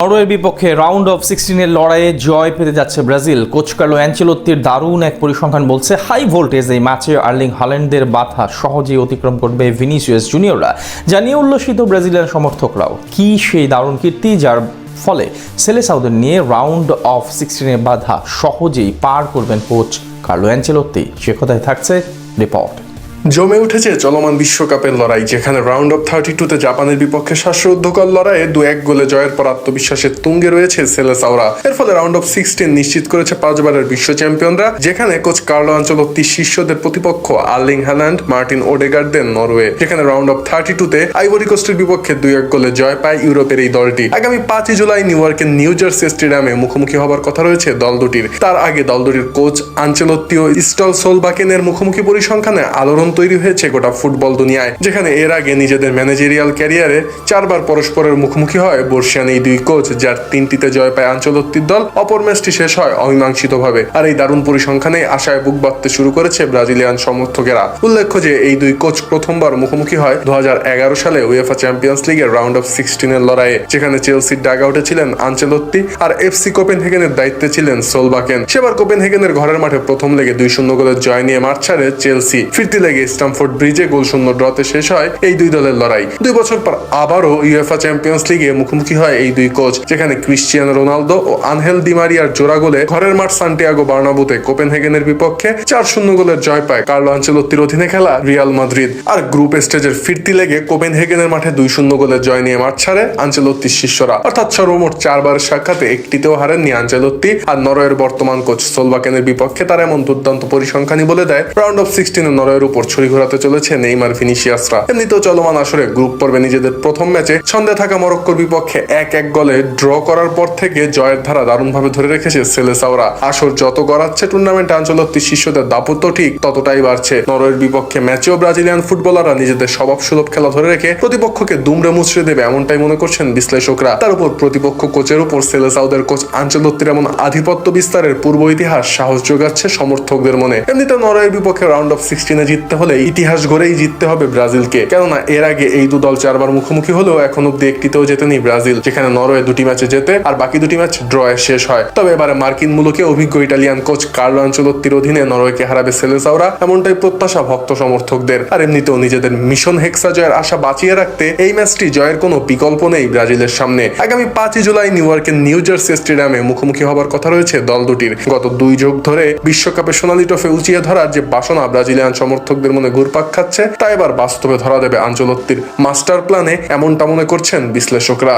নরওয়ের বিপক্ষে round of 16-এর লড়াইয়ে জয় পেতে যাচ্ছে ব্রাজিল। কোচ কার্লো অ্যানচেলোত্তির দারুণ এক পরিসংখ্যান বলছে হাই ভোল্টেজ এই ম্যাচে আর্লিং হাল্যান্ডের বাধা সহজেই অতিক্রম করবে ভিনিসিয়াস জুনিয়ররা, জানিয়ে উল্লসিত ব্রাজিলিয়ান সমর্থকরাও। কি সেই দারুণ কীর্তি যার ফলে সেলেসাওদের নিয়ে রাউন্ড অফ 16-এর বাধা সহজেই পার করবেন কোচ কার্লো অ্যানচেলোত্তি, সে কথায় থাকছে রিপোর্ট। জমে উঠেছে চলমান বিশ্বকাপের লড়াই, যেখানে রাউন্ড অফ 32-তে জাপানের বিপক্ষে শ্বাসরুদ্ধকর লড়াইয়ে 2-1 গোলে জয়ের পর আত্মবিশ্বাসের তুঙ্গে রয়েছে সেলেসাওরা। এর ফলে রাউন্ড অফ 16 নিশ্চিত করেছে 5 বারের বিশ্ব চ্যাম্পিয়নরা, যেখানে কোচ কার্লো আনচেলোত্তি শিষ্যদের প্রতিপক্ষ আর্লিং হাল্যান্ড, মার্টিন ওডেগার্ডদের নরওয়ে। যেখানে রাউন্ড অফ 32-তে আইভরি কোস্টের বিপক্ষে 2-1 গোলে জয় পায় ইউরোপের এই দলটি। আগামী 5 জুলাই নিউ ইয়র্কের নিউ জার্সি স্টেডিয়ামে মুখোমুখি হবার কথা রয়েছে দল দুটির। তার আগে দল দুটির কোচ আনচেলোত্তি ও স্টল সোলবাকেনের মুখোমুখি পরিসংখ্যানে আলোড়ন তৈরি হয়েছে গোটা ফুটবল দুনিয়ায়, যেখানে এর আগে নিজেদের ম্যানেজেরিয়াল ক্যারিয়ারে 4 বার পরস্পরের মুখোমুখি হয় বর্ষিয়ান এই দুই কোচ, যার 3টিতে জয় পায় আনচেলোত্তির দল। অপর ম্যাচটি শেষ হয় অমীমাংসিতভাবে। আর এই দারুণ পরিসংখ্যানে আশায় বুক বাঁধতে শুরু করেছে ব্রাজিলিয়ান সমর্থকেরা। উল্লেখ্য যে এই দুই কোচ প্রথমবার মুখোমুখি হয় 2011 সালে উয়েফা চ্যাম্পিয়ন্স লিগের রাউন্ড অফ 16-এর লড়াইয়ে, যেখানে চেলসির ডাগ আউটে ছিলেন আনচেলোত্তি আর এফসি কোপেনহেগেনের দায়িত্বে ছিলেন সোলবাকেন। সেবার কোপেনহেগেনের ঘরের মাঠে প্রথম লেগে 2-0 গোলের জয় নিয়ে মাঠ ছাড়ে চেলসি। ফিরতি লেগে স্ট্যামফোর্ড ব্রিজে গোল শূন্য ড্রতে শেষ হয় এই দুই দলের লড়াই। 2 বছর পর আবারও ইউএফা চ্যাম্পিয়ন্স লিগে মুখোমুখি হয় এই দুই কোচ, যেখানে ক্রিশ্চিয়ানো রোনালদো ও আনহেল ডি মারিয়ার জোড়া গোলে ঘরের মাঠ সান্টিয়াগো বার্নাবুতে কোপেনহেগেনের বিপক্ষে 4-0 গোলের জয় পায় কার্লো আনচেলোত্তির অধীনে খেলা রিয়াল মাদ্রিদ। আর গ্রুপ স্টেজের ফিরতি লেগে কোপেনহেগেনের মাঠে 2-0 গোলের জয় নিয়ে মাঠ ছাড়ে আনচেলোত্তির শিষ্যরা। অর্থাৎ সর্বমোট 4 বারের সাক্ষাতে একটিতেও হারেননি আনচেলোত্তি। আর নরওয়ের বর্তমান কোচ সোলবাকেনের বিপক্ষে তার এমন দুর্দান্ত পরিসংখ্যানই বলে দেয় রাউন্ড অফ 16-এ নরওয়ের উপর ছড়ি ঘোরাতে চলেছে নেইমার ভিনিসিয়াসরা। এমনিতেও চলমান আসরে গ্রুপ পর্বে নিজেদের প্রথম ম্যাচে ছন্দে থাকা মরক্কোর বিপক্ষে 1-1 গোলে ড্র করার পর থেকে জয়ের ধারা দারুণভাবে ধরে রেখেছে সেলেসাওরা। আসর যত গড়াচ্ছে টুর্নামেন্টে আনচেলোত্তি শিষ্যদের দাপত্য ঠিক ততটাই বাড়ছে। নরওয়ের বিপক্ষে ম্যাচেও ব্রাজিলিয়ান ফুটবলাররা নিজেদের স্বভাব সুলভ খেলা ধরে রেখে প্রতিপক্ষকে দুমড়ে মুচড়ে দেবে, এমনটাই মনে করছেন বিশ্লেষকরা। তার উপর প্রতিপক্ষ কোচের উপর সেলেসাওদের কোচ আনচেলোত্তির এমন আধিপত্য বিস্তারের পূর্ব ইতিহাস সাহস যোগাচ্ছে সমর্থকদের মনে। এমনিতে নরওয়ের বিপক্ষে রাউন্ড অফ 16-এ জিততে হলে ইতিহাস গড়েই জিততে হবে ব্রাজিলকে, কেননা এর আগে এই দু দল 4 বার মুখোমুখি হলেও এখন অব্দি একটিতেও জেতেনি ব্রাজিল, যেখানে নরওয়ে 2টি ম্যাচে জেতে আর বাকি 2টি ম্যাচ ড্রয়ে শেষ হয়। তবে এবারে মার্কিন মুলুকে অভিজ্ঞ ইটালিয়ান কোচ কার্লো আনচেলোত্তির অধীনে নরওয়েকে হারাবে সেলেসাওরা, এমনটাই প্রত্যাশা ভক্ত সমর্থকদের। আর এমনিতেও নিজেদের মিশন হেক্সা জয়ের আশা বাঁচিয়ে রাখতে এই ম্যাচটি জয়ের কোনো বিকল্প নেই ব্রাজিলের সামনে। আগামী 5 জুলাই নিউ ইয়র্কের নিউ জার্সি স্টেডিয়ামে মুখোমুখি হবার কথা রয়েছে দল দুটির। গত 2 যুগ ধরে বিশ্বকাপে সোনালী ট্রফি উঁচিয়ে ধরার যে বাসনা ব্রাজিলিয়ান সমর্থকদের মনে ঘুরপাক খাচ্ছে, তা এবার বাস্তবে ধরা দেবে আনচেলোত্তির মাস্টার প্ল্যানে, এমনটা মনে করছেন বিশ্লেষকরা।